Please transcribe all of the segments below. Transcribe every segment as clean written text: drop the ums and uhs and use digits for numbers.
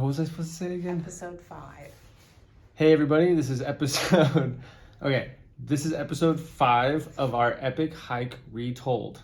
What was I supposed to say again? Episode 5. Hey everybody, this is episode... Okay, this is episode 5 of our epic hike retold.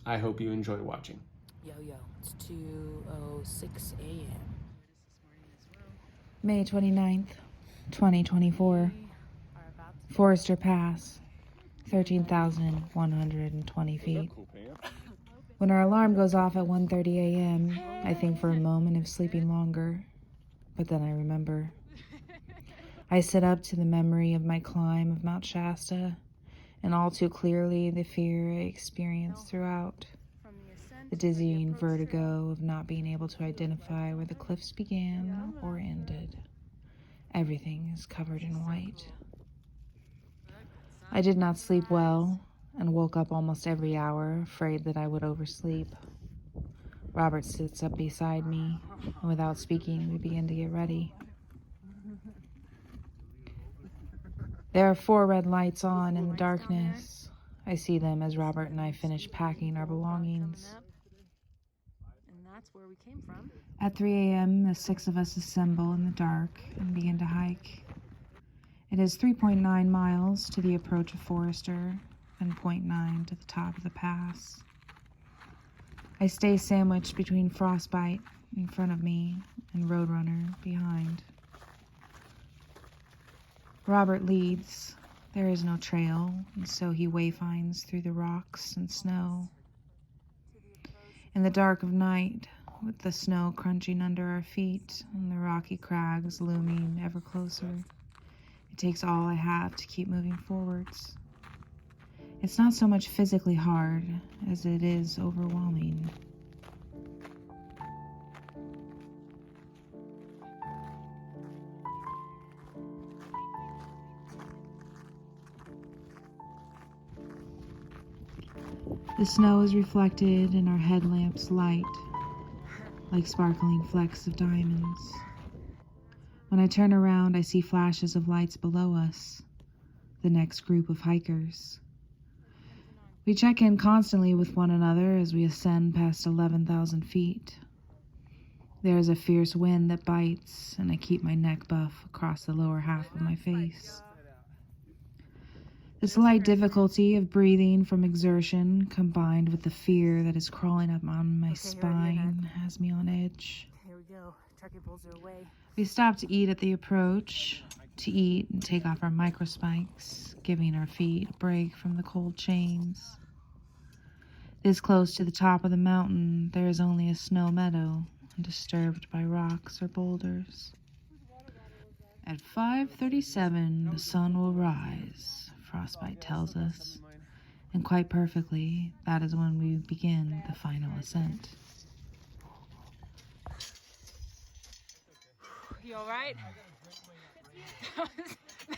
I hope you enjoy watching. Yo, it's 2:06 a.m. May 29th, 2024. Forester Pass, 13,120 feet. When our alarm goes off at 1:30 a.m., I think for a moment of sleeping longer, but then I remember. I sit up to the memory of my climb of Mount Shasta, and all too clearly the fear I experienced throughout. The dizzying vertigo of not being able to identify where the cliffs began or ended. Everything is covered in white. I did not sleep well and woke up almost every hour, afraid that I would oversleep. Robert sits up beside me, and without speaking, we begin to get ready. There are 4 red lights on in the darkness. I see them as Robert and I finish packing our belongings. Where we came from. At 3 a.m., the 6 of us assemble in the dark and begin to hike. It is 3.9 miles to the approach of Forester and 0.9 to the top of the pass. I stay sandwiched between Frostbite in front of me and Roadrunner behind. Robert leads. There is no trail, and so he wayfinds through the rocks and snow. In the dark of night, with the snow crunching under our feet and the rocky crags looming ever closer, it takes all I have to keep moving forwards. It's not so much physically hard as it is overwhelming. The snow is reflected in our headlamps' light, like sparkling flecks of diamonds. When I turn around, I see flashes of lights below us, the next group of hikers. We check in constantly with one another as we ascend past 11,000 feet. There is a fierce wind that bites, and I keep my neck buff across the lower half of my face. The slight difficulty of breathing from exertion, combined with the fear that is crawling up on my spine, has me on edge. Here we go. Turkey pulls are away. We stop to eat at the approach, to eat and take off our microspikes, giving our feet a break from the cold chains. This close to the top of the mountain, there is only a snow meadow, undisturbed by rocks or boulders. At 5:37, the sun will rise, Frostbite tells us, and quite perfectly, that is when we begin the final ascent. You alright? That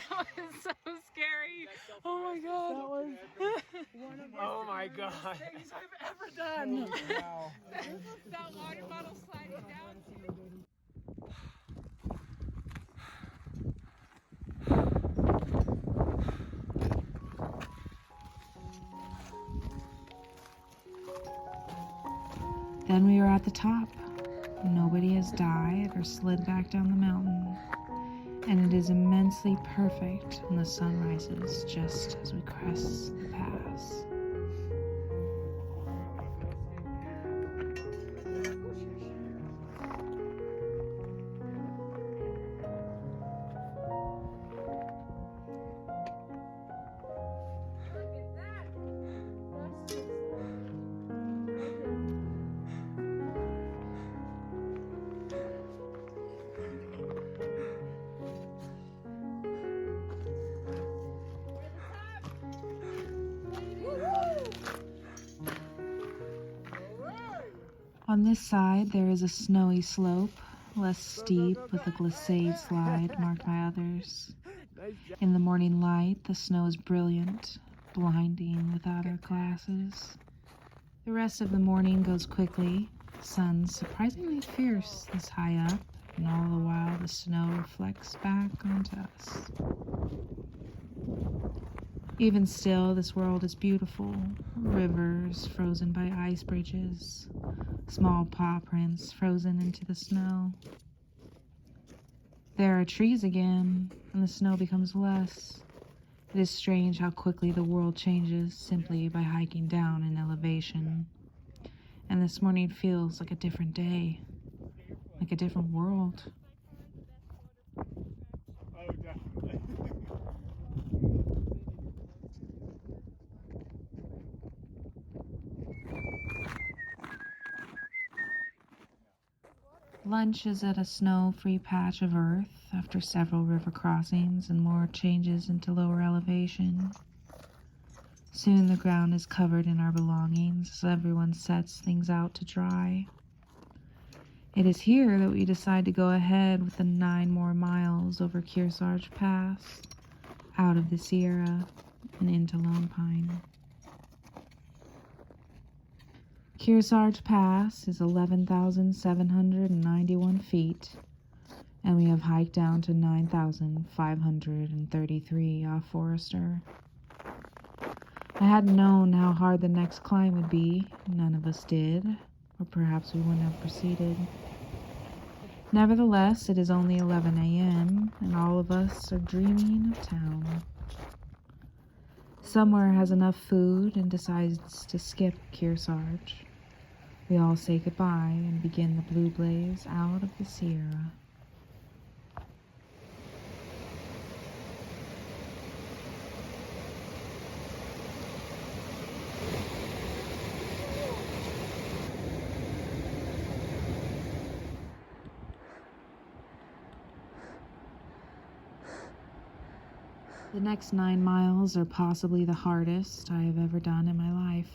was so scary. Oh my god. That was one of the God. things I've ever done. Wow. That water bottle sliding down. Then we are at the top. Nobody has died or slid back down the mountain, and it is immensely perfect when the sun rises just as we crest the pass. On this side, there is a snowy slope, less steep, with a glissade slide marked by others. In the morning light, the snow is brilliant, blinding without our glasses. The rest of the morning goes quickly. The sun's surprisingly fierce this high up, and all the while the snow reflects back onto us. Even still, this world is beautiful. Rivers frozen by ice bridges, small paw prints frozen into the snow. There are trees again, and the snow becomes less. It is strange how quickly the world changes simply by hiking down in elevation. And this morning feels like a different day, like a different world. Oh, definitely. Lunch is at a snow-free patch of earth after several river crossings and more changes into lower elevation. Soon the ground is covered in our belongings as everyone sets things out to dry. It is here that we decide to go ahead with the 9 more miles over Kearsarge Pass, out of the Sierra and into Lone Pine. Kearsarge Pass is 11,791 feet, and we have hiked down to 9,533 off Forester. I hadn't known how hard the next climb would be. None of us did, or perhaps we wouldn't have proceeded. Nevertheless, it is only 11 a.m., and all of us are dreaming of town. Somewhere has enough food and decides to skip Kearsarge. We all say goodbye and begin the blue blaze out of the Sierra. The next 9 miles are possibly the hardest I have ever done in my life.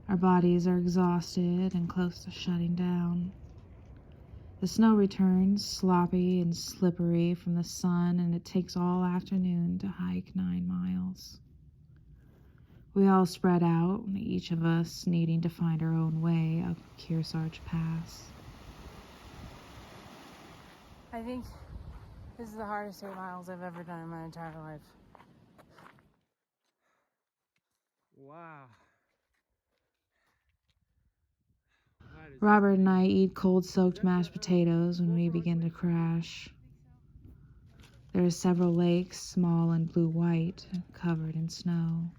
Our bodies are exhausted and close to shutting down. The snow returns, sloppy and slippery from the sun, and it takes all afternoon to hike 9 miles. We all spread out, each of us needing to find our own way up Kearsarge Pass. I think this is the hardest 8 miles I've ever done in my entire life. Wow. Robert and I eat cold-soaked mashed potatoes when we begin to crash. There are several lakes, small and blue-white, covered in snow.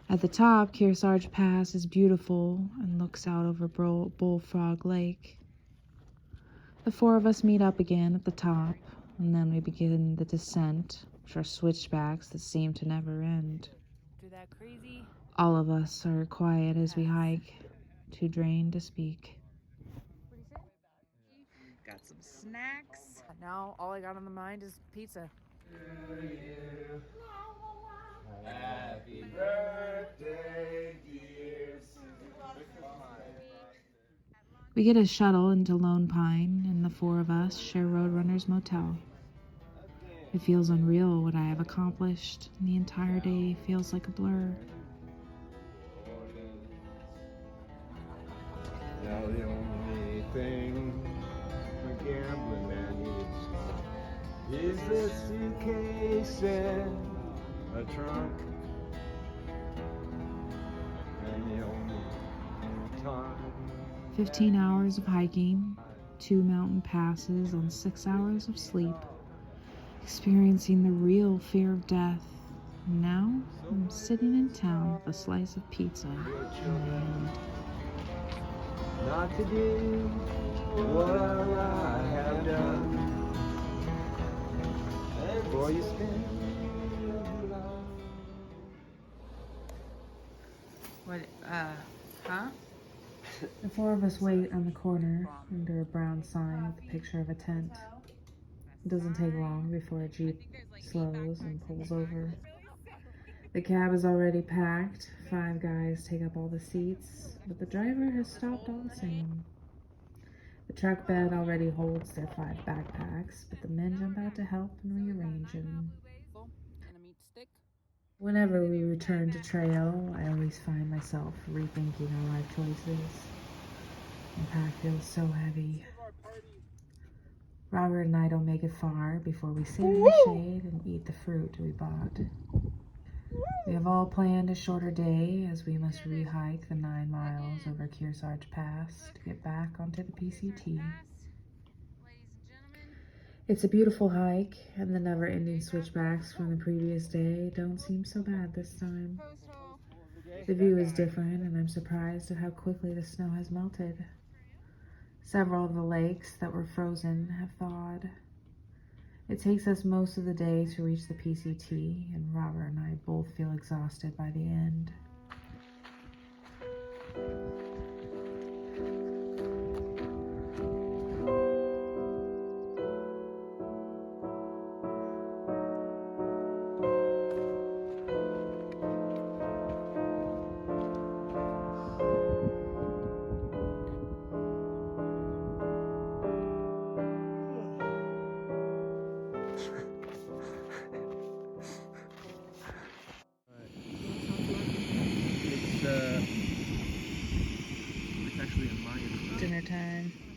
At the top, Kearsarge Pass is beautiful and looks out over Bullfrog Lake. The 4 of us meet up again at the top, and then we begin the descent, which are switchbacks that seem to never end. Do that crazy. All of us are quiet as we hike, too drained to speak. Got some snacks. Now all I got on the mind is pizza. Happy birthday, dear Susie. We get a shuttle into Lone Pine, and the 4 of us share Roadrunner's motel. It feels unreal what I have accomplished, and the entire day feels like a blur. Now the only thing a gambling man needs is a suitcase and a trunk. And the only time 15 hours of hiking, 2 mountain passes on 6 hours of sleep, experiencing the real fear of death. And now I'm sitting in town with a slice of pizza in my hand. not to do what I have done. For you spend What, huh? The 4 of us wait on the corner under a brown sign with a picture of a tent. It doesn't take long before a Jeep slows and pulls over. The cab is already packed. 5 guys take up all the seats, but the driver has stopped all the same. The truck bed already holds their 5 backpacks, but the men jump out to help and rearrange them. And a meat stick. Whenever we return to trail, I always find myself rethinking our life choices. The pack feels so heavy. Robert and I don't make it far before we sit in the shade and eat the fruit we bought. We have all planned a shorter day as we must re-hike the 9 miles over Kearsarge Pass to get back onto the PCT. It's a beautiful hike, and the never-ending switchbacks from the previous day don't seem so bad this time. The view is different, and I'm surprised at how quickly the snow has melted. Several of the lakes that were frozen have thawed. It takes us most of the day to reach the PCT, and Robert and I both feel exhausted by the end. It's actually in my Dinner time.